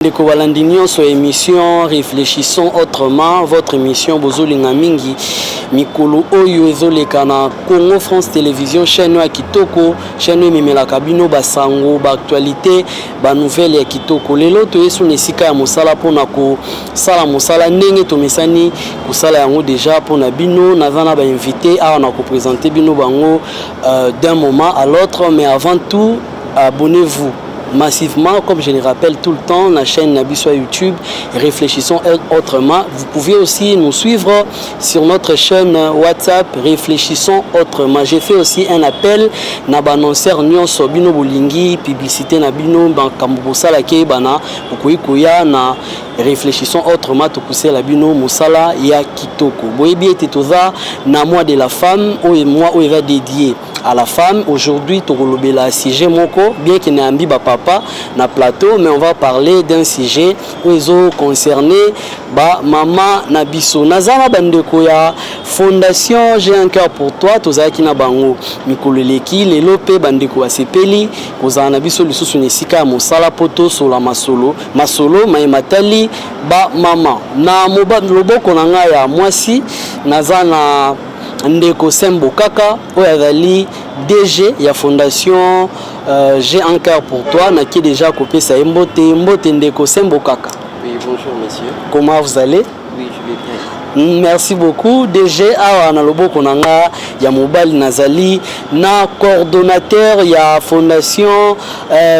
Ndeko balandi nyonso émission réfléchissons autrement votre émission bozolinga mingi mikolo oyo ezoleka na Congo France Télévision chaîne ya kitoko chaîne ememelaka bino basango ba actualité ba nouvelle ya kitoko lelo toyesu nesika ya mosala pona ko sala mosala ndenge tomesani kosala yango déjà pona bino nazana ba invité awa na ko présenter bino bango d'un moment à l'autre mais avant tout abonnez-vous massivement, comme je le rappelle tout le temps, la chaîne Nabiso YouTube, Réfléchissons autrement. Vous pouvez aussi nous suivre sur notre chaîne WhatsApp, Réfléchissons autrement. J'ai fait aussi un appel na annonceur Nyonso Bino Bolingi, publicité na Bino Kambubosa la Keibana, Ukuikuya na Réfléchissons autrement, Tokusé la Bino Moussala ya Kitoko. Boyebi était toza na mois de la femme, ou et moi, où il va dédié à la femme. Aujourd'hui, Tokolobela sujet moko, bien qu'il n'ait ambi papa na plateau, mais on va parler d'un sujet où ils ont concerné ba maman Nabiso. Nazara bandeko ya fondation J'ai un cœur pour toi, tozaki na bango mikoleleki lelope bandeko asepeli kozana Nabiso lisusu nesika mosala poto sola masolo maimatali ba mama na moba loboko na nga ya mwasi nazana Ndeko Sembo Kaka oyazali DG ya fondation J'ai un cœur pour toi na qui déjà copé sa mbote Ndeko Sembo Kaka. Oui, bonjour monsieur. Comment vous allez? Oui, je vais bien. Merci beaucoup. DG awa na loboko na nga ya mobile nazali na coordonnateur ya fondation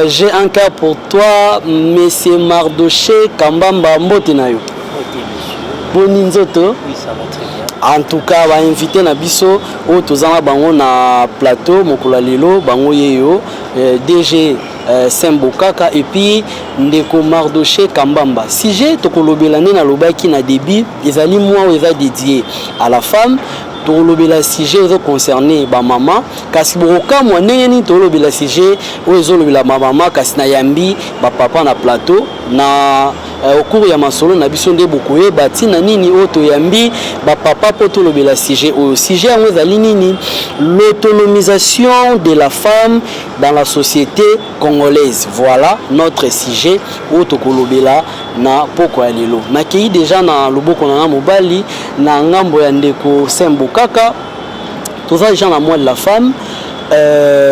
J'ai un cœur pour toi monsieur Mardoché Kambamba mbote na yo. OK monsieur. Boni nzoto? Oui, ça va très bien. En tout cas, va inviter na biso o tozana bango na plateau mokula lelo bango yeyo DG Sembo Kaka et puis Ndeko Mardoché Kambamba. Sujet tokolobela na lobaki na début, ezali moi ou eza dédié à la femme. Tolobela sujet ezo concerné ba maman kasi boka mo ndenge ni tolobela sujet o ezo lobela ba maman kasi na yambi ba papa na plateau na au cours ya masolo na biso nde bokoye bati na nini o to yambi ba papa po tolobela sujet o sujet yango ezali nini l'autonomisation de la femme dans la société congolaise. Voilà notre sujet o tokolobela na poko ya lelo nakei déjà na loboko na mobali na ngambo ya Ndeko Sembo Kaka toza déjà na moi de la femme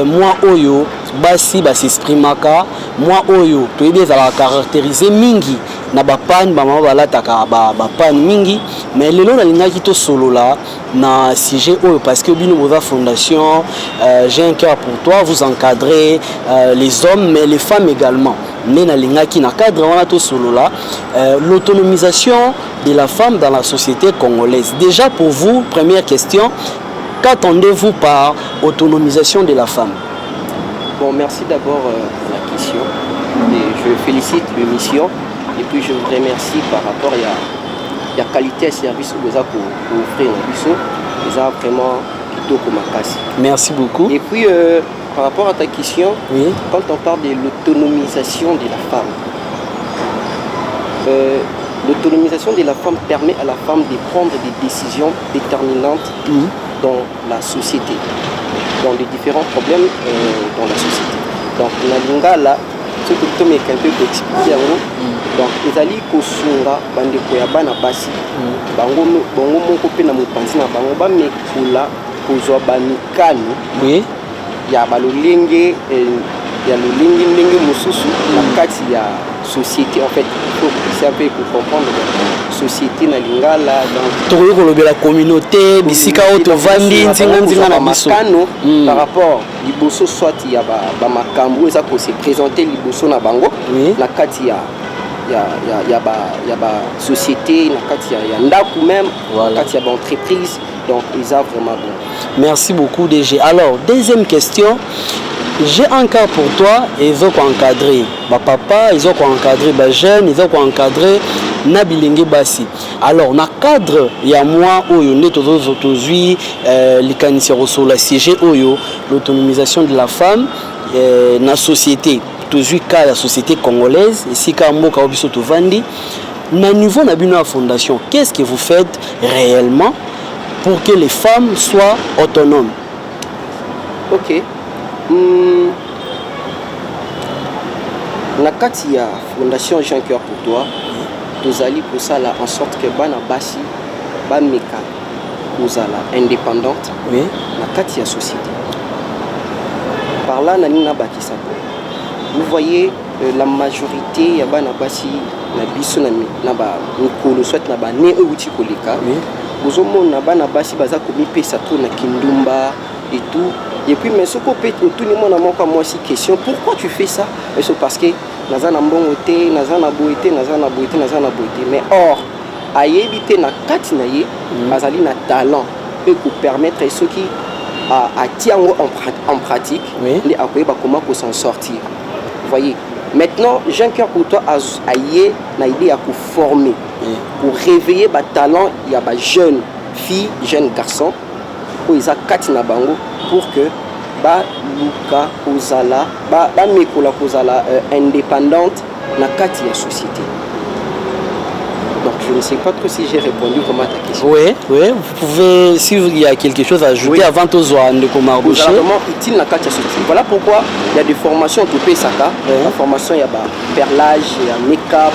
moi oyo basi s'exprimaka moi oyo toyebi ezala caractériser mingi na bapane bamama balataka bapane mingi mais lelo nalingaki tosolola na sujet oyo parce que bino boza fondation J'ai un cœur pour toi vous encadrez les hommes mais les femmes également mais nalingaki na cadre wana tosolola l'autonomisation de la femme dans la société congolaise. Déjà pour vous, première question, qu'attendez-vous par autonomisation de la femme? Bon, merci d'abord pour la question. Et je félicite l'émission et puis je vous remercie par rapport à la qualité et service que vous avez offert à Nabiso. Vous avez vraiment kitoko makasi. Merci beaucoup. Et puis par rapport à ta question, oui. Quand on parle de l'autonomisation de la femme, l'autonomisation de la femme permet à la femme de prendre des décisions déterminantes dans la société, dans les différents problèmes dans la société. Donc, là, ce que tu m'as un peu expliqué, donc, les alliés kosunga bande koyabana basi, bango moko pe na mopanzi na bango ba mekula kozwa banikano, oui, ya balolenge ya lolenge ndenge mosusu na kati ya société. En fait, il faut c'est un peu pour comprendre la société na lingala donc la communauté bisika auto vandi nzinga na biso par rapport liboso soit ya ba makambo eza ko se présenter liboso na bango na kati ya ba société na kati ya ndaku même na kati ya ba entreprise. Donc ils ont vraiment bon. Merci beaucoup DG. Alors deuxième question, j'ai un cas pour toi et ils ont encadré ba papa, ils ont encadré ba jeune, ils ont encadré na bilenge basi. Alors na cadre ya moi oyo ne tozo tozui likanisi rosola sujet oyo l'autonomisation de la femme na société tozui ka la société congolaise ici ka mboka obiso tovandi na niveau na bino fondation. Qu'est-ce que vous faites réellement pour que les femmes soient autonomes? OK. Nakati ya Fondation Jean Cœur pour toi, tozali pour ça là en sorte que bana basi ba meka ozala indépendante nakati ya société. Par là nanina bakisa. Vous voyez la majorité ya bana basi na biso na ba mikolo soit na ba ne euti koleka. Bozomona bana basi baza komipesa to na kindumba et tout. Et puis mais ce qu'on peut tout le monde a moi aussi question pourquoi tu fais ça? C'est parce que nazana mbongote, nazana boité, nazana boité, nazana boité. Mais or ayebité na kati na ye azali na talent peut vous permettre ceux qui a tiango en pratique les akoyeba comment pour s'en sortir. Vous voyez? Maintenant, Jean Cœur pour toi a yé na idée à vous former pour réveiller ba talent, il y a ba jeunes filles, jeunes garçons pour ils a katina bango pour que ba luka kozala ba mekola kozala indépendante na kati ya société. Donc je ne sais pas trop si j'ai répondu vraiment à ta question. Oui, vous pouvez, si il y a quelque chose à ajouter avant de Mardoché. C'est vraiment utile na kati ya société. Voilà pourquoi il y a des formations tout Saka. La formation il y a perlage, il y a make-up,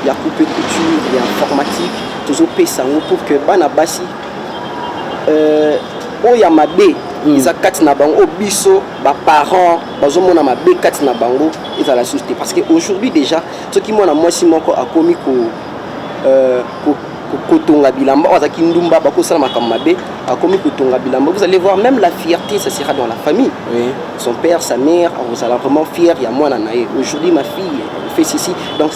il y a coupe couture, il y a informatique, toujours pesango pour que bana basi oya mabe ils a kati na bango biso ba parents bazomona mabe kati na bango ils a la société parce que aujourd'hui déjà ceux qui mona moi si moko akomi ko kotonga bilamba ozaki ndumba bakosala makambo mabe akomi kotonga bilamba vous allez voir même la fierté ça sera dans la famille son père sa mère vous allez vraiment fier il y a moi nae aujourd'hui ma fille elle fait ceci donc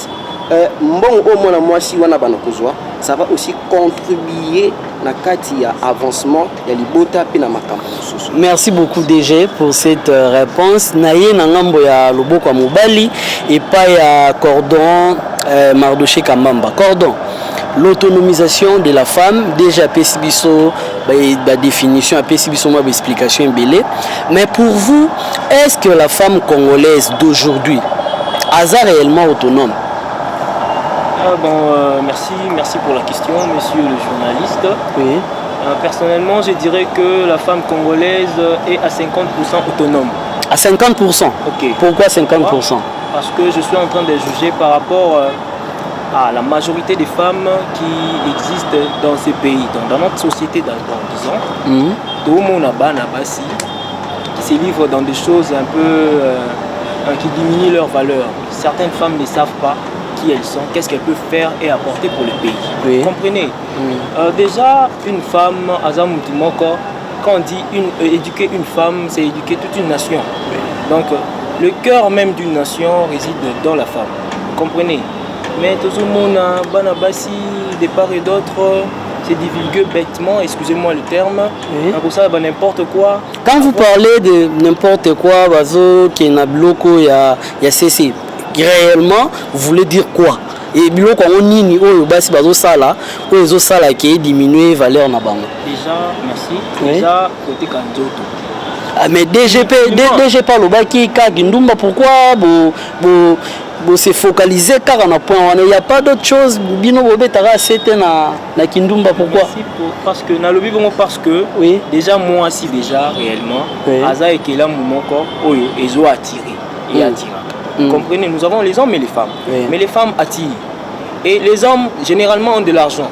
mbongo au mona moi si wana banakozwa ça va aussi contribuer na kati ya avancement ya libota pe na makambo. Merci beaucoup DG pour cette réponse. Naye na ngambo ya loboko ya mobali et pas ya Cordon Mardoché Kambamba. Cordon, l'autonomisation de la femme déjà pesibiso ba définition a pesibiso ma explication belé. Mais pour vous, est-ce que la femme congolaise d'aujourd'hui est réellement autonome? Merci pour la question, monsieur le journaliste. Oui. Personnellement, je dirais que la femme congolaise est à 50% autonome. À 50%? Ok. Pourquoi 50%? Parce que je suis en train de juger par rapport à la majorité des femmes qui existent dans ces pays, dans notre société, disons. Tout le monde qui se livrent dans des choses un peu qui diminuent leur valeur. Certaines femmes ne savent pas qui elles sont, qu'est-ce qu'elles peuvent faire et apporter pour le pays. Oui. Vous comprenez? Déjà, une femme, quand on dit éduquer une femme, c'est éduquer toute une nation. Oui. Donc, le cœur même d'une nation réside dans la femme. Vous comprenez? Mais tout le monde, Banabasi, de part et d'autre, c'est divulgué bêtement, excusez-moi le terme, pour ça, n'importe quoi. Quand vous parlez de n'importe quoi, qui est bloco, il y a ceci. Réellement, vous voulez dire quoi? Et bilo quand on nini oyo basi bazo sala oyo sala qui diminuer valeur na bango. Déjà, merci. Déjà côté kanzoto. Ah mais DG parle baki ka Kindumba pourquoi bo se focaliser car on a point il y a pas d'autre chose bino bobetara c'était na Kindumba pourquoi? Parce que na lobi bongo parce que déjà moi si déjà réellement aza ekela mumoko oyo ezo attirer et attirer. Vous comprenez, nous avons les hommes et les femmes. Mais les femmes attirent. Et les hommes, généralement, ont de l'argent.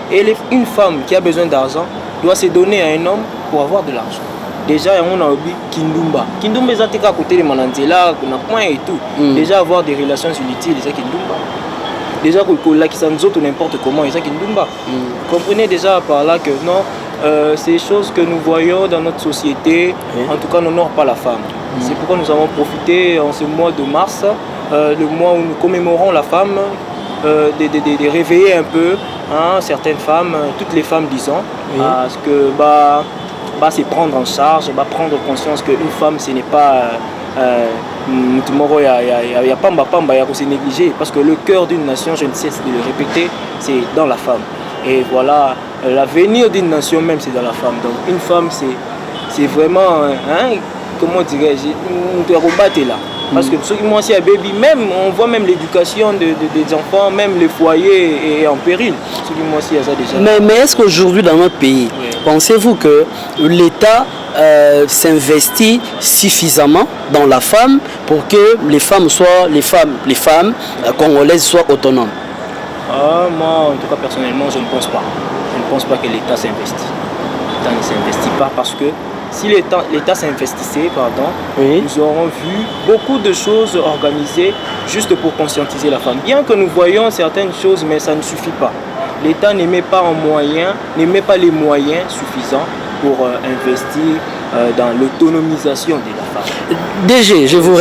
Et une femme qui a besoin d'argent doit se donner à un homme pour avoir de l'argent. Déjà, on a oublié Kindumba. Kindumba, c'est à côté de Manantela, on a point et tout. Déjà, avoir des relations inutiles, c'est Kindumba. Déjà, là, qui s'en n'importe comment, c'est Kindumba. Vous comprenez déjà par là que non, ces choses que nous voyons dans notre société, en tout cas, n'honorent pas la femme. C'est pourquoi nous avons profité en ce mois de mars, le mois où nous commémorons la femme, de réveiller un peu certaines femmes, toutes les femmes disons, parce que c'est prendre en charge, prendre conscience qu'une femme ce n'est pas il n'y a pas à se négliger, parce que le cœur d'une nation, je ne cesse de le répéter, c'est dans la femme. Et voilà, l'avenir d'une nation même c'est dans la femme. Donc une femme c'est vraiment comment dirais-je, on doit combattre là. Parce que ceux qui m'ont aussi à baby, même, on voit même l'éducation des enfants, même les foyers est en péril. Ceux qui m'ont aussi à ça déjà. Mais est-ce qu'aujourd'hui dans notre pays, pensez-vous que l'État s'investit suffisamment dans la femme pour que les femmes congolaises soient autonomes? Moi, en tout cas, personnellement, je ne pense pas. Je ne pense pas que l'État s'investit. L'État ne s'investit pas parce que si l'État s'investissait, nous aurons vu beaucoup de choses organisées juste pour conscientiser la femme. Bien que nous voyons certaines choses, mais ça ne suffit pas. L'État ne met pas les moyens suffisants pour investir dans l'autonomisation de la femme. DG, je vous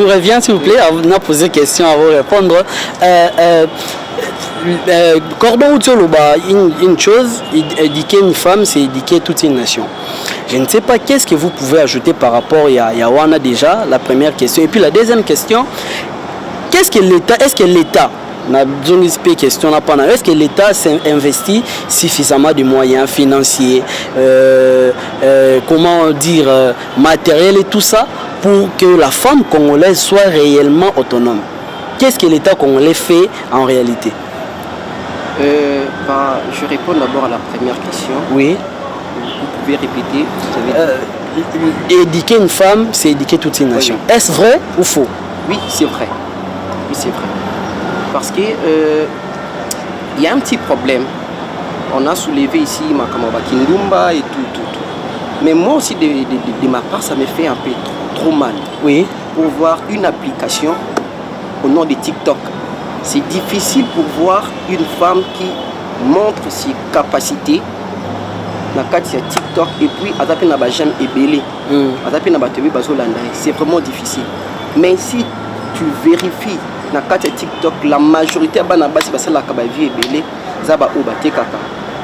reviens s'il vous plaît, on a posé question à vous répondre. Cordon une chose, éduquer une femme, c'est éduquer toute une nation. Je ne sais pas qu'est-ce que vous pouvez ajouter par rapport à Yawana déjà, la première question. Et puis la deuxième question, est-ce que l'État est-ce que l'État s'investit suffisamment de moyens financiers, matériels et tout ça pour que la femme congolaise soit réellement autonome? Qu'est-ce que l'État congolais fait en réalité? Je réponds d'abord à la première question. Oui. Vous pouvez répéter? Éduquer une femme, c'est éduquer toute une nation. Oui. Est-ce vrai ou faux? Oui, c'est vrai. Oui, c'est vrai. Parce que il y a un petit problème. On a soulevé ici Makamaba Kindumba et tout. Mais moi aussi, de ma part, ça me fait un peu trop mal. Oui. Pour voir une application au nom de TikTok. C'est difficile pour voir une femme qui montre ses capacités dans TikTok et puis c'est vraiment difficile. Mais si tu vérifies dans TikTok, la majorité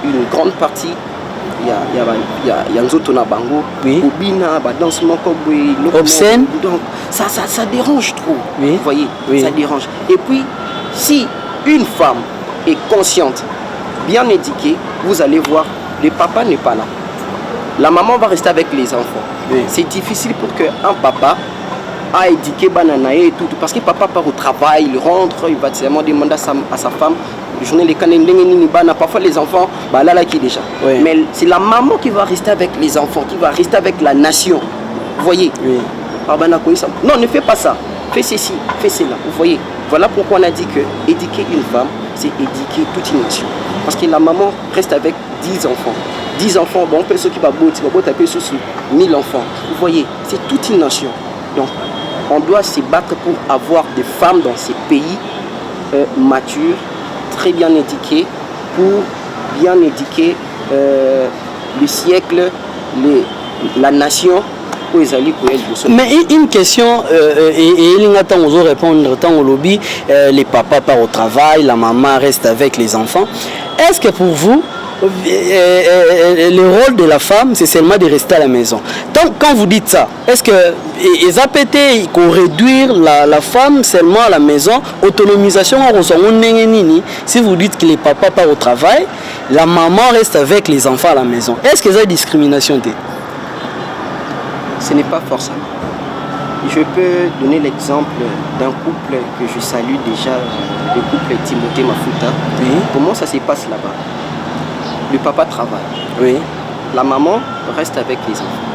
une grande partie il y a Nzoto na bango, Obina, danse obscène. Donc ça dérange trop. Oui. Vous voyez, ça dérange. Et puis si une femme est consciente, bien éduquée, vous allez voir, le papa n'est pas là. La maman va rester avec les enfants. Oui. C'est difficile pour qu'un papa a éduqué Bananae et tout, parce que papa part au travail, il rentre, il va seulement demander à sa femme. Journée les parfois les enfants là qui déjà. Oui. Mais c'est la maman qui va rester avec les enfants, qui va rester avec la nation. Vous voyez? Oui. Non, ne fais pas ça. Fais ceci, fais cela. Vous voyez? Voilà pourquoi on a dit que éduquer une femme, c'est éduquer toute une nation. Parce que la maman reste avec 10 enfants. 10 enfants, bon, on peut ceux qui va taper sur 1000 enfants. Vous voyez? C'est toute une nation. Donc, on doit se battre pour avoir des femmes dans ces pays matures, très bien éduquées, pour bien éduquer le siècle, la nation. Mais une question, et il attend aux répondre tant au lobby, les papas partent au travail, la maman reste avec les enfants. Est-ce que pour vous, le rôle de la femme, c'est seulement de rester à la maison? Donc, quand vous dites ça, est-ce que ils appellent qu'on réduire la femme seulement à la maison, autonomisation, si vous dites que les papas partent au travail, la maman reste avec les enfants à la maison, est-ce que c'est une discrimination? Ce n'est pas forcément. Je peux donner l'exemple d'un couple que je salue déjà, le couple Timothée Mafuta. Oui. Comment ça se passe là-bas? Le papa travaille. Oui. La maman reste avec les enfants.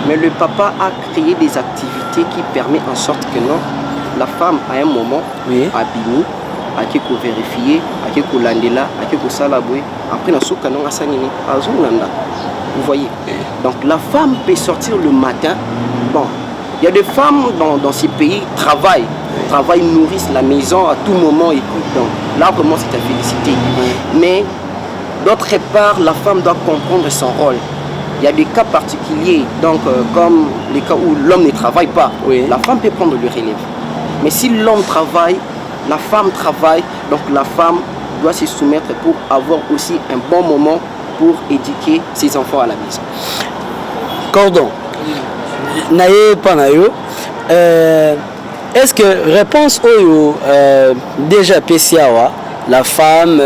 Mais le papa a créé des activités qui permettent en sorte que non, la femme à un moment, a bini, a quelque vérifier, a quelque landela, a quelque salaboué. Après, on a sanini, a zunanda. Vous voyez? Donc la femme peut sortir le matin. Bon, il y a des femmes dans ces pays travaillent, nourrissent la maison à tout moment et tout. Donc là vraiment c'est à féliciter. Mais d'autre part, la femme doit comprendre son rôle. Il y a des cas particuliers, donc comme les cas où l'homme ne travaille pas, la femme peut prendre le relève. Mais si l'homme travaille, la femme travaille, donc la femme doit se soumettre pour avoir aussi un bon moment pour éduquer ses enfants à la maison. Cordon, naye panayo, est-ce que réponse oyo déjà PCAwa la femme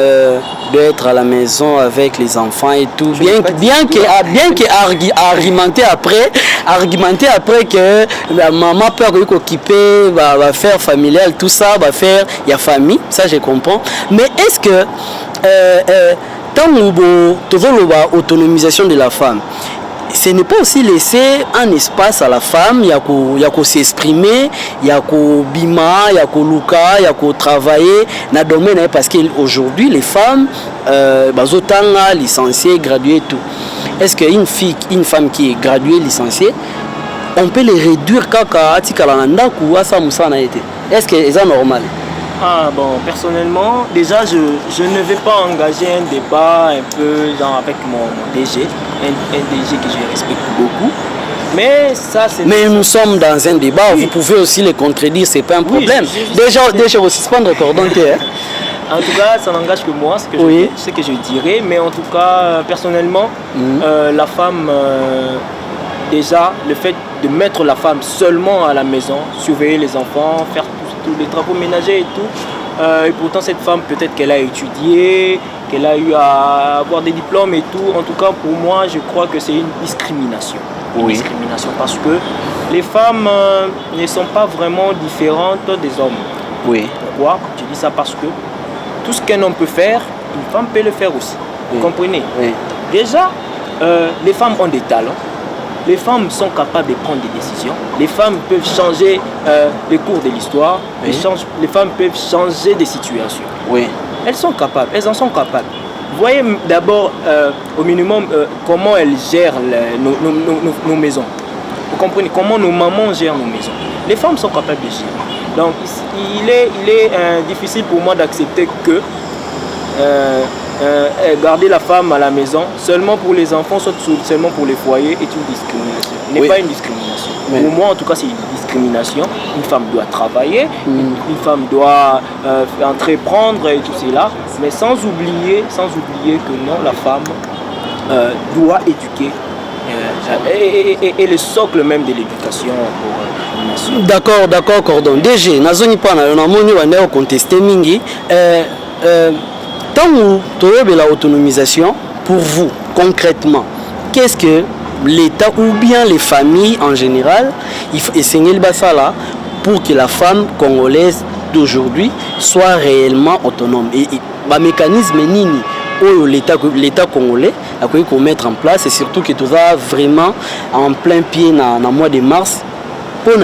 doit être à la maison avec les enfants et tout, bien qu'argumenter après que la maman peut occuper, va faire familial, tout ça, va faire, il y a famille, ça je comprends. Mais est-ce que tant que l'autonomisation de la femme, ce n'est pas aussi laisser un espace à la femme, il y a qu'à s'exprimer, il y a qu'à bima, il y a qu'à luka, il y a qu'à travailler dans le domaine, parce qu'aujourd'hui les femmes bazotanga licenciées, graduées et tout. Est-ce qu'une femme qui est graduée, licenciée, on peut les réduire kaka atikala na ndaku asa musana été? Est-ce que c'est normal? Ah bon, personnellement, déjà je ne vais pas engager un débat un peu genre avec mon DG, un DG que je respecte beaucoup. Mais ça c'est... Mais nous sommes dans un débat, oui. Vous pouvez aussi les contredire, c'est pas un problème. Oui, déjà vous suspendre cordon. En tout cas, ça n'engage que moi, ce que je dirais. Mais en tout cas, personnellement, la femme, déjà, le fait de mettre la femme seulement à la maison, surveiller les enfants, faire tous les travaux ménagers et tout. Et pourtant, cette femme, peut-être qu'elle a étudié, qu'elle a eu à avoir des diplômes et tout. En tout cas, pour moi, je crois que c'est une discrimination. Une discrimination parce que les femmes ne sont pas vraiment différentes des hommes. Oui. Pourquoi? Je dis ça parce que tout ce qu'un homme peut faire, une femme peut le faire aussi. Vous comprenez? Oui. Déjà, les femmes ont des talents. Les femmes sont capables de prendre des décisions. Les femmes peuvent changer les cours de l'histoire. Oui. Les femmes peuvent changer des situations. Oui. Elles sont capables, elles en sont capables. Vous voyez d'abord au minimum comment elles gèrent nos maisons. Vous comprenez? Comment nos mamans gèrent nos maisons. Les femmes sont capables de gérer. Donc il est difficile pour moi d'accepter que garder la femme à la maison seulement pour les enfants, seulement pour les foyers, est une discrimination. Ce n'est pas une discrimination. Oui. Pour moi, en tout cas, c'est une discrimination. Une femme doit travailler, une femme doit entreprendre et tout cela, mais sans oublier que non, la femme doit éduquer. Et le socle même de l'éducation pour une nation. D'accord, Cordon. DG, nazoni pas na moni wanda contester mingi. Tant que tu as l'autonomisation, pour vous, concrètement, qu'est-ce que l'État ou bien les familles en général, il faut essayer le basala pour que la femme congolaise d'aujourd'hui soit réellement autonome? Et le mécanisme nini où l'État congolais a pu mettre en place, et surtout que tu as vraiment en plein pied dans le mois de mars, pour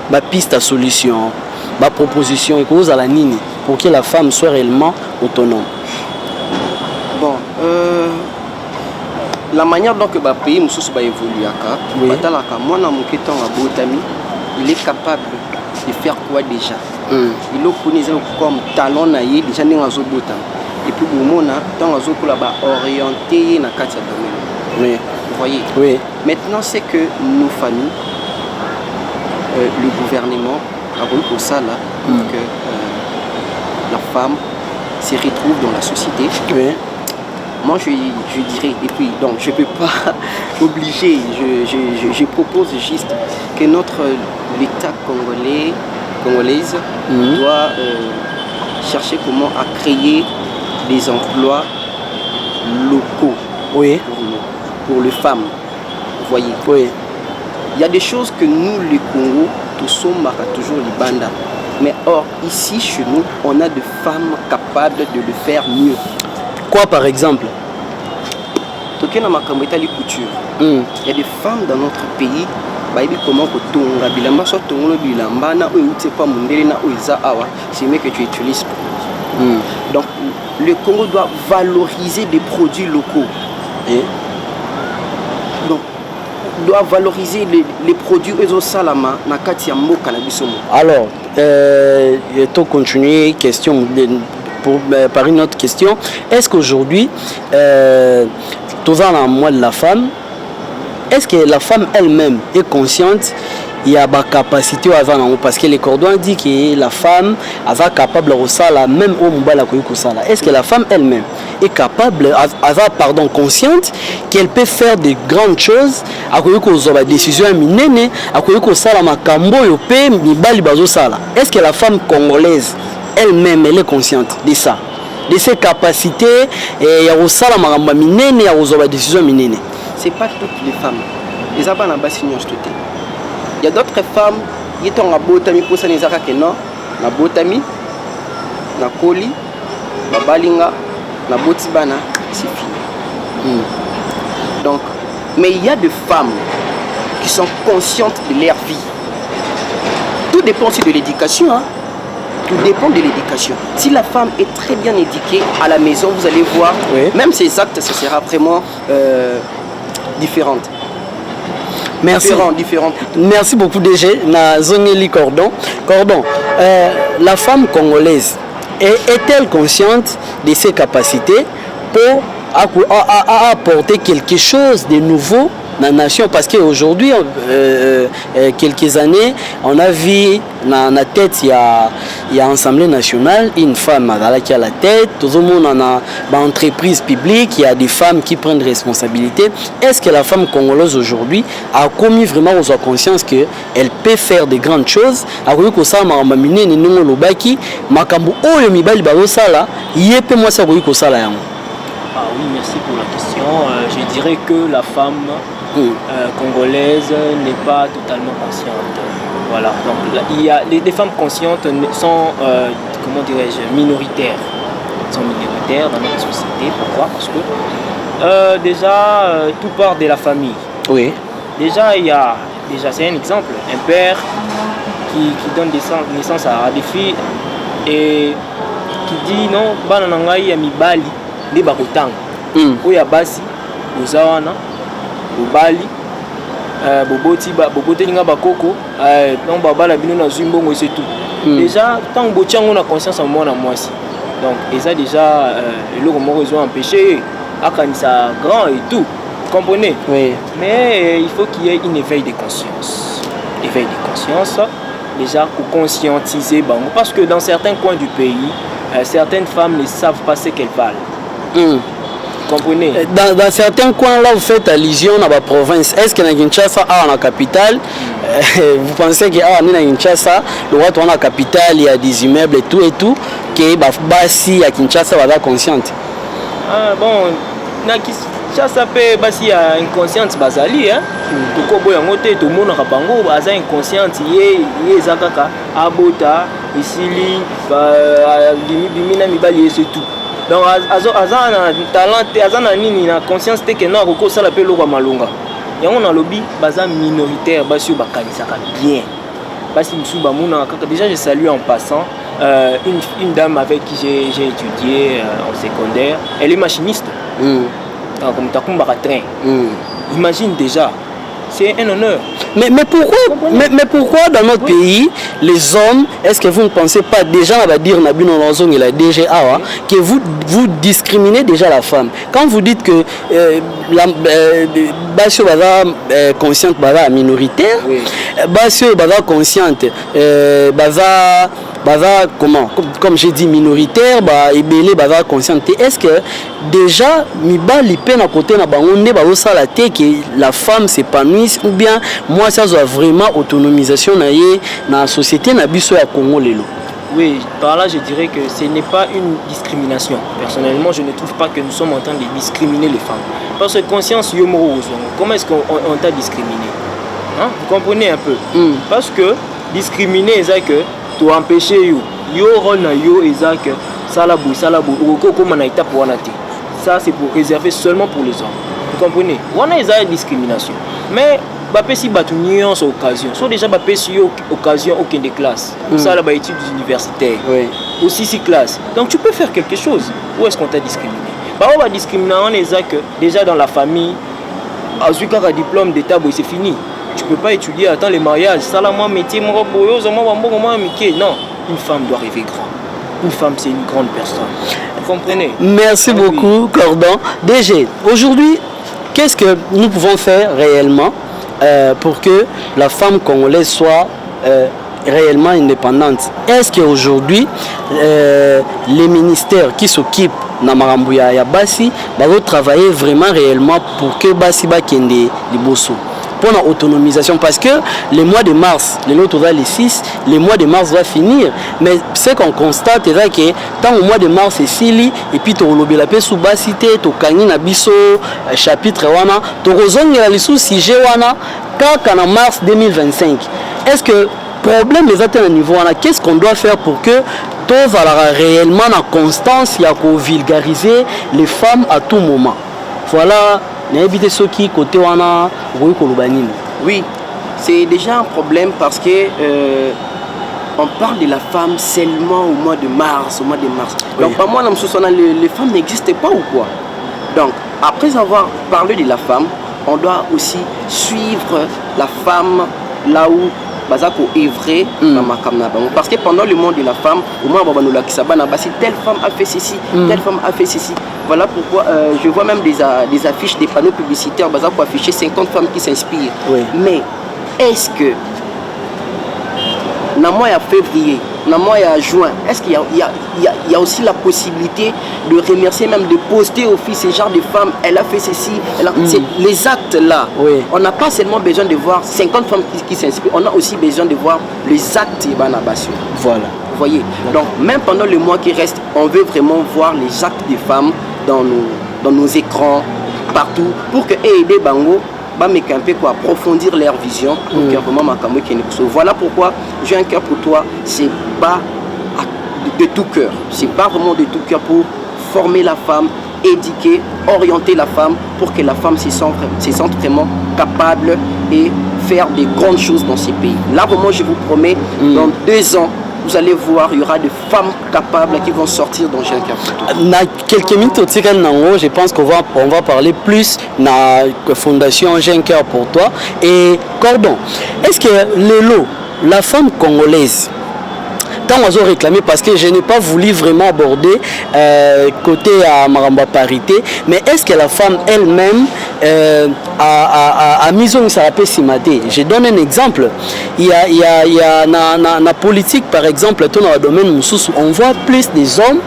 la piste à solution, la proposition et cause à la nini pour que la femme soit réellement autonome. Bon, la manière dont le pays va évoluer, il est capable de faire quoi déjà? Il est comme talent déjà et puis orienté dans le domaine. Oui. Vous voyez? Oui. Maintenant, c'est que nos familles, le gouvernement a voulu pour ça là, que la femme se retrouve dans la société. Oui. Moi, je dirais, et puis, donc, je ne peux pas obliger, je propose juste que l'État congolaise doit chercher comment à créer des emplois locaux pour les femmes. Vous voyez? Oui. Il y a des choses que nous, les Congo, tous sommes toujours les bandas. Mais or, ici, chez nous, on a des femmes capables de le faire mieux. Quoi par exemple? Il y a des femmes dans notre pays comment c'est mieux que tu utilises. Donc le Congo doit valoriser des produits locaux. Donc doit valoriser les produits salama na kati ya mboka na biso. Alors to continuer question par une autre question. Est-ce qu'aujourd'hui dans le mois de la femme, est-ce que la femme elle-même est consciente il y a des capacités parce que les cordons dit que la femme est capable de faire même au Mobala. Est-ce que la femme elle-même est capable, consciente qu'elle peut faire de grandes choses à des décisions minenes à est-ce que la femme congolaise elle-même elle est consciente de ça? de ses capacités et ya osala makambo minene ya kozwa décision minene. C'est pas toutes les femmes. Les abans na basi nyonso te. Il y a d'autres femmes qui sont à botami pour ça les araka non, na botami, na koli, na balinga, na botibana, c'est fini. Donc, mais il y a des femmes qui sont conscientes de leur vie. Tout dépend aussi de l'éducation. Hein? Tout dépend de l'éducation. Si la femme est très bien éduquée à la maison, vous allez voir, même ses actes, ce sera vraiment différent. Merci. Différent. Merci beaucoup DG. Na Zongeli Cordon. La femme congolaise est-elle consciente de ses capacités pour apporter quelque chose de nouveau dans la nation? Parce qu'aujourd'hui, quelques années, on a vu dans la tête, il y a l'Assemblée nationale, une femme qui a la tête, tout le monde en a dans l'entreprise publique, il y a des femmes qui prennent responsabilité. Est-ce que la femme congolaise aujourd'hui a commis vraiment aux conscience qu'elle peut faire de grandes choses? Ah oui, merci pour la question. Je dirais que la femme congolaise n'est pas totalement consciente. Voilà. Donc il y a les femmes conscientes sont comment dirais-je, minoritaires. Elles sont minoritaires dans notre société. Pourquoi? Parce que déjà tout part de la famille. Oui. Déjà c'est un exemple, un père qui donne naissance à des filles et qui dit non bana nangai ya mibali nde bakotanga. Oya basi ozawana bobali boboti linga bakoko non babala bino na zumbongo c'est tout. Déjà tant botiango na conscience en moi na mwasi. Donc ça déjà le moko ils ont empêché akanisa grand et tout. Vous comprenez? Oui. Mais il faut qu'il y ait une éveil de conscience. Éveil de conscience déjà pour conscientiser bango parce que dans certains coins du pays certaines femmes ne savent pas ce qu'elles valent. Comprenez? Dans certains coins là, vous faites allusion à la province. Est-ce que dans Kinshasa, dans la capitale, vous pensez que dans Kinshasa, le roi dans la capitale, il y a des immeubles et tout, que Bassi à Kinshasa va être consciente? Bon, na Kinshasa peut Bassi à inconsciente basali, hein? Tout le monde tout le monde a bango, baza inconsciente, yé zakaka, abota, isili, bimina mibali c'est tout. Donc azana talent azana nini na conscience te que non ko sala pe lokwa malonga yango na lobby baza minoritaire basi bakanisaka bien basi msuba muna kaka. Déjà je salue en passant une dame avec qui j'ai étudié en secondaire. Elle est machiniste comme takumba train. Imagine déjà, c'est un honneur. Mais pourquoi dans notre pays, les hommes, est-ce que vous ne pensez pas déjà, on va dire, que vous discriminez déjà la femme? Quand vous dites que la consciente minoritaire, consciente, comment? Comme j'ai dit minoritaire, consciente. Est-ce que déjà, que la femme s'épanouisse ou bien moi ça soit vraiment autonomisation dans la société na biso ya Congo lelo? Oui, par là je dirais que ce n'est pas une discrimination. Personnellement, je ne trouve pas que nous sommes en train de discriminer les femmes. Parce que conscience yomoro, comment est-ce qu'on t'a discriminé? Hein? Vous comprenez un peu? Parce que discriminer c'est que tu empêcher yo rôle na yo que salabou comme on a étape pour ça c'est pour réserver seulement pour les hommes. Vous comprenez? On a une discrimination. Mais si batu nuance occasion, soit déjà si occasion aucune des classes. Ça là études universitaires. Aussi 6 classes. Donc tu peux faire quelque chose. Où est-ce qu'on t'a discriminé? On va discriminer que déjà dans la famille, à ce cas diplôme d'état c'est fini. Tu peux pas étudier attends les mariages, ça là moi métier moi non, une femme doit rêver grand. Une femme c'est une grande personne. Vous comprenez? Merci beaucoup Cordon. DG, aujourd'hui, qu'est-ce que nous pouvons faire réellement pour que la femme congolaise soit réellement indépendante? Est-ce qu'aujourd'hui, les ministères qui s'occupent de Marambuya et Bassi vont travailler vraiment réellement pour que Bassi Bakende Liboso? pour l'autonomisation. Parce que le mois de mars, les 6, le mois de mars va finir. Mais ce qu'on constate, c'est que tant au mois de mars, c'est Sili, et puis tu as la sous-basité, tu as gagné un chapitre, tu as le sujet en mars 2025. Est-ce que le problème est à un niveau, qu'est-ce qu'on doit faire pour que tu aies réellement la constance et à vulgariser les femmes à tout moment? Voilà, n'invitez ceux qui côté wana oui, c'est déjà un problème parce que on parle de la femme seulement au mois de mars, Oui. Donc, pas moi, les femmes n'existaient pas ou quoi? Donc, après avoir parlé de la femme, on doit aussi suivre la femme là où Bazako est vrai parce que pendant le monde de la femme, au moins telle femme a fait ceci, telle femme a fait ceci. Voilà pourquoi je vois même des affiches, des panneaux publicitaires Bazako afficher 50 femmes qui s'inspirent. Oui. Mais est-ce que dans le mois de février, dans le mois de juin, est-ce qu'il y a aussi la possibilité de remercier, même de poster au fils ce genre de femme, elle a fait ceci, les actes là, oui. On n'a pas seulement besoin de voir 50 femmes qui s'inspirent, on a aussi besoin de voir les actes. Voilà. Vous voyez. Donc même pendant le mois qui reste, on veut vraiment voir les actes des femmes dans nos écrans, partout, pour que aider Bango pour approfondir leur vision. Voilà pourquoi j'ai un cœur pour toi. C'est pas de tout cœur. C'est pas vraiment de tout cœur pour former la femme, éduquer, orienter la femme pour que la femme se sente vraiment capable et faire des grandes choses dans ces pays. Là vraiment je vous promets, dans 2 ans, vous allez voir, il y aura des femmes capables qui vont sortir dans J'ai un cœur pour toi. Dans quelques minutes, je pense qu'on va parler plus de la fondation J'ai un cœur pour toi. Et Cordon, est-ce que la femme congolaise, tant on a réclamé parce que je n'ai pas voulu vraiment aborder côté à Maramba parité, mais est-ce que la femme elle-même a mis en sarapé simate? Je donne un exemple. Il y a na politique par exemple, dans le domaine mususu, on voit plus des hommes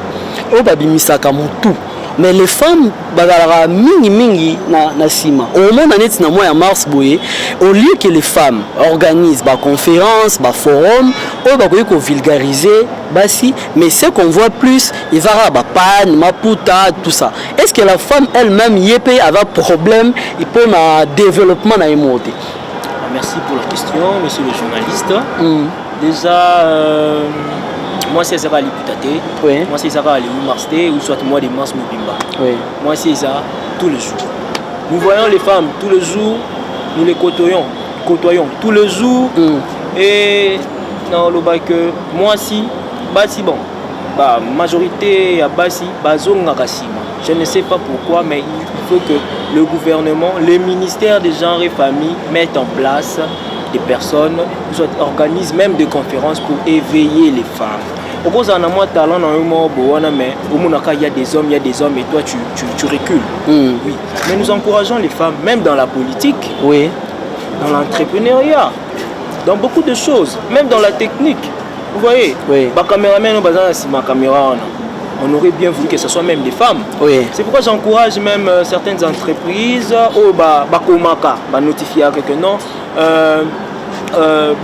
au babimisaka mutu. Mais les femmes, mingi na sima. Au moment où on a mars boye, au lieu que les femmes organisent des conférences, des forums, on vulgariser, mais ce qu'on voit plus, il va y avoir panne, maputa, tout ça. Est-ce que la femme elle-même y peut avoir problème pour le développement dans les mots? Merci pour la question, monsieur le journaliste. Déjà, moi c'est Zara Liputate, oui. Moi c'est Zara Marsté ou soit moi des Mars Mobimba. Oui. Moi c'est Zara tous les jours. Nous voyons les femmes tous les jours, nous les côtoyons tous les jours. Et dans le bac moi si bon, majorité à Bassi, je ne sais pas pourquoi, mais il faut que le gouvernement, le ministère des genres et familles mettent en place des personnes, soit organisent même des conférences pour éveiller les femmes. Au cause d'un moins talent dans un mot, mais au moins il y a des hommes et toi tu recules. Oui. Mais nous encourageons les femmes, même dans la politique, oui. Dans l'entrepreneuriat, dans beaucoup de choses, même dans la technique. Vous voyez, oui. On aurait bien voulu que ce soit même des femmes. Oui. C'est pourquoi j'encourage même certaines entreprises au notifier que non.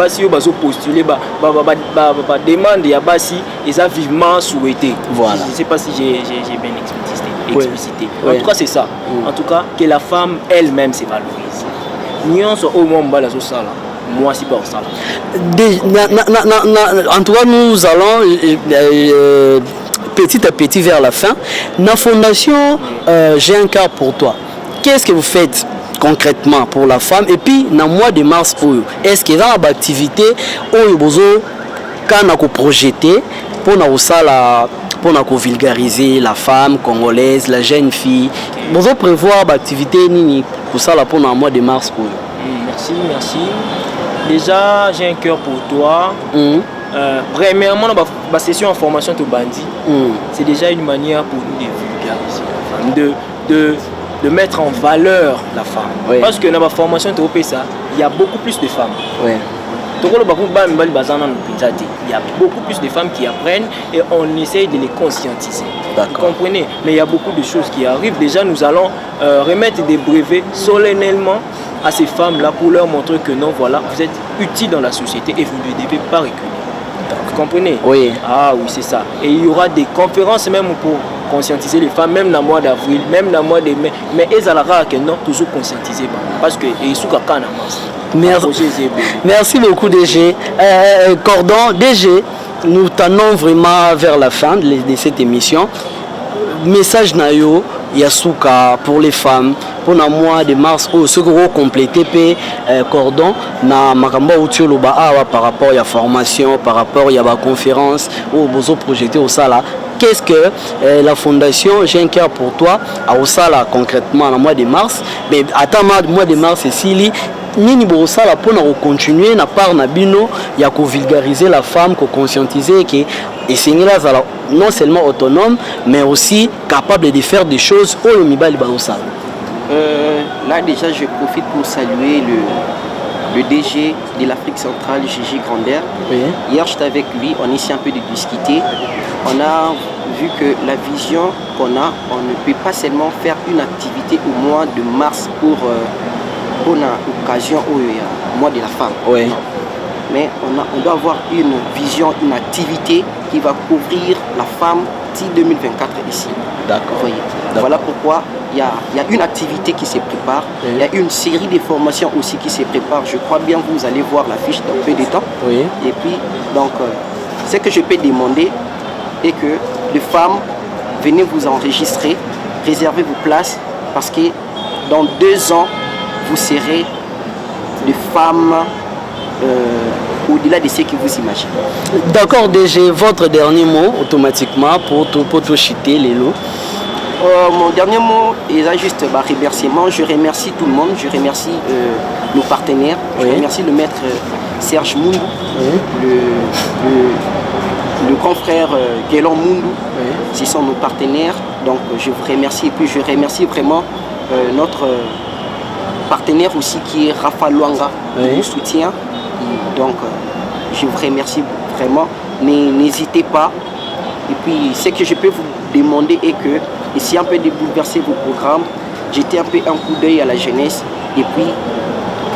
Si vous postulez, demande à Bassi et ça vivement souhaité. Voilà. Je ne sais pas si j'ai bien explicité. Oui. En tout cas, c'est ça. En tout cas, que la femme elle-même se valorise. Nous au moins moi, c'est pas ça. En tout cas, nous allons petit à petit vers la fin. La fondation J'ai un cœur pour toi. Qu'est-ce que vous faites concrètement pour la femme? Et puis, dans le mois de mars, est-ce qu'il y a une activité où vous avez projeté pour vulgariser la femme congolaise, la jeune fille? Vous avez prévoir une activité pour ça pour le mois de mars? Merci. Déjà, J'ai un cœur pour toi. Premièrement, la session en formation de bandit, c'est déjà une manière pour nous de vulgariser la femme, de mettre en valeur la femme. Oui. Parce que dans la formation de ça, il y a beaucoup plus de femmes. Oui. Il y a beaucoup plus de femmes qui apprennent et on essaye de les conscientiser. Vous comprenez? Mais il y a beaucoup de choses qui arrivent. Déjà, nous allons remettre des brevets solennellement à ces femmes-là pour leur montrer que non, voilà, vous êtes utiles dans la société et vous ne devez pas reculer. Vous comprenez? Oui. Ah oui, c'est ça. Et il y aura des conférences même pour conscientiser les femmes, même dans le mois d'avril, même dans le mois de mai. Mais elles ont non, toujours conscientiser. Parce que ils sont à Merci beaucoup, DG. Cordon, DG, nous tendons vraiment vers la fin de cette émission. Message Nayo, Yasuka pour les femmes, pour le mois de mars, ce gros complété Cordon, na Makamba Utioloba par rapport à la formation, par rapport à la conférence, ou aux projetés au Sala. Qu'est-ce que la fondation J'ai un cœur pour toi à Osala concrètement le mois de mars? Mais attends, le mois de mars, c'est Sili. Nini Borosala pour continuer na part na bino ya ko vulgariser la femme, ko conscientiser que et c'est non seulement autonome mais aussi capable de faire des choses au mibali Borosala. Là déjà je profite pour saluer le DG de l'Afrique centrale, Gigi Grandeur. Oui. Hier j'étais avec lui, on essaie un peu de discuter. On a vu que la vision qu'on a, on ne peut pas seulement faire une activité au mois de mars pour occasion au mois de la femme. Oui. Mais on doit avoir une vision, une activité qui va couvrir la femme d'ici 2024 ici. D'accord. Voilà pourquoi il y a une activité qui se prépare. Oui. Il y a une série de formations aussi qui se préparent. Je crois bien que vous allez voir l'affiche dans peu de temps. Oui. Et puis, donc, ce que je peux demander est que les femmes, venez vous enregistrer, réservez vos places parce que dans 2 ans, vous serez des femmes au-delà de ce que vous imaginez. D'accord, DG, votre dernier mot automatiquement pour tout chiter les lots. Mon dernier mot est juste remerciement. Je remercie tout le monde, je remercie nos partenaires, oui. Je remercie le maître Serge Mundu, oui. le grand frère Guélon Mundu, oui. Ce sont nos partenaires, donc je vous remercie et puis je remercie vraiment notre partenaire aussi qui est Rafa Luanga, oui. Qui nous soutient. Donc je vous remercie vraiment. N'hésitez pas. Et puis ce que je peux vous demander est que essayez un peu de bouleverser vos programmes, jetez un peu un coup d'œil à la jeunesse et puis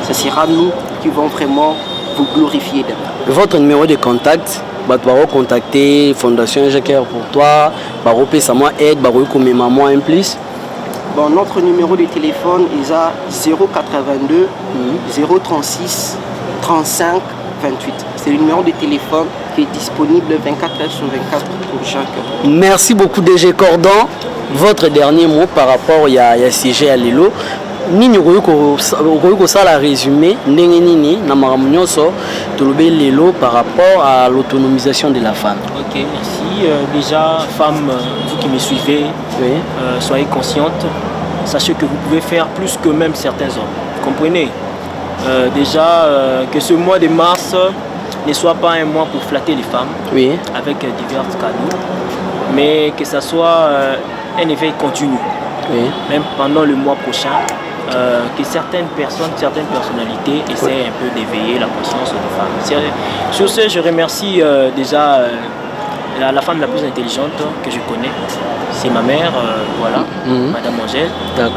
ce sera nous qui vont vraiment vous glorifier. Votre numéro de contact, vous pouvez contacter Fondation Jacques pour toi, vous pouvez aide, vous pouvez maman en plus. Bon, notre numéro de téléphone est à 082 036 35 28. C'est le numéro de téléphone qui est disponible 24h sur 24 pour chaque. Merci beaucoup DG Cordon. Votre dernier mot par rapport à CG à Lilo. Nini ko sala résumé ndenge nini na maramu nyonso tolobe lelo par rapport à l'autonomisation de la femme. OK, merci. Déjà femmes, vous qui me suivez, oui. Soyez conscientes. Sachez que vous pouvez faire plus que même certains hommes. Vous comprenez? Déjà que ce mois de mars ne soit pas un mois pour flatter les femmes, oui. Avec divers cadeaux, mais que ça soit un éveil continu, oui. Même pendant le mois prochain, que certaines personnalités essaient un peu d'éveiller la conscience des femmes. Sur ce, je remercie déjà la femme la plus intelligente que je connais. C'est ma mère, voilà, Madame Angèle,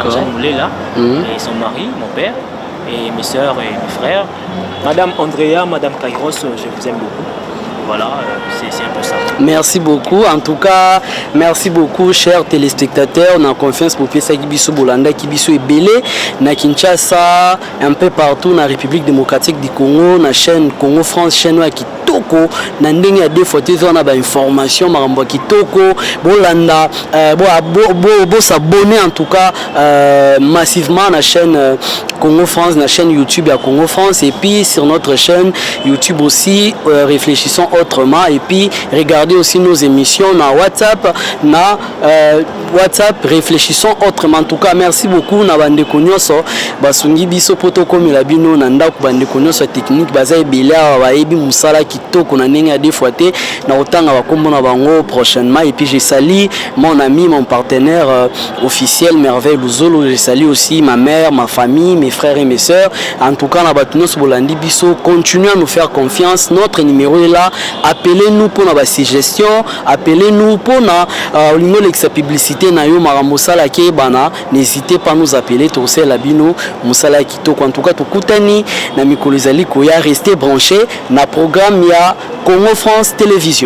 Angèle Moulet là, et son mari, mon père, et mes soeurs et mes frères. Madame Andrea, Madame Kairos, je vous aime beaucoup. Voilà, c'est un peu ça. Merci beaucoup. En tout cas, merci beaucoup, chers téléspectateurs. On a confiance pour Piesa Kibiso Bolanda, Kibiso et Belé, na Kinshasa, un peu partout dans la République démocratique du Congo, na chaîne Congo France, chaîne Kitoko, na ndenge ya deux photos on a ba information marambo Kitoko, Bolanda, bo s'abonner en tout cas massivement na chaîne Congo France, na chaîne YouTube à Congo France et puis sur notre chaîne YouTube aussi réfléchissons autrement et puis regardez aussi nos émissions na WhatsApp réfléchissons autrement. En tout cas merci beaucoup na bande konyoso basungi biso poto komi la bino na ndako bande konyoso technique baza ebela ba ebi musala kitoko na ndenge ya défoité na otanga bakombo na bango prochainement et puis je salue mon ami mon partenaire officiel Merveille Luzolo, je salue aussi ma mère, ma famille, mes frères et mes sœurs. En tout cas na batunos bolandi biso continuez à nous faire confiance, notre numéro est là appelez-nous pour la suggestion, appelez-nous pour la publicité na yo maramosala ke bana, n'hésitez pas à nous appeler Tosé Labino Mosala Kitoko. En tout cas tukutani na mikolo ezali koya, restez branchés na programme ya Congo France Télévision.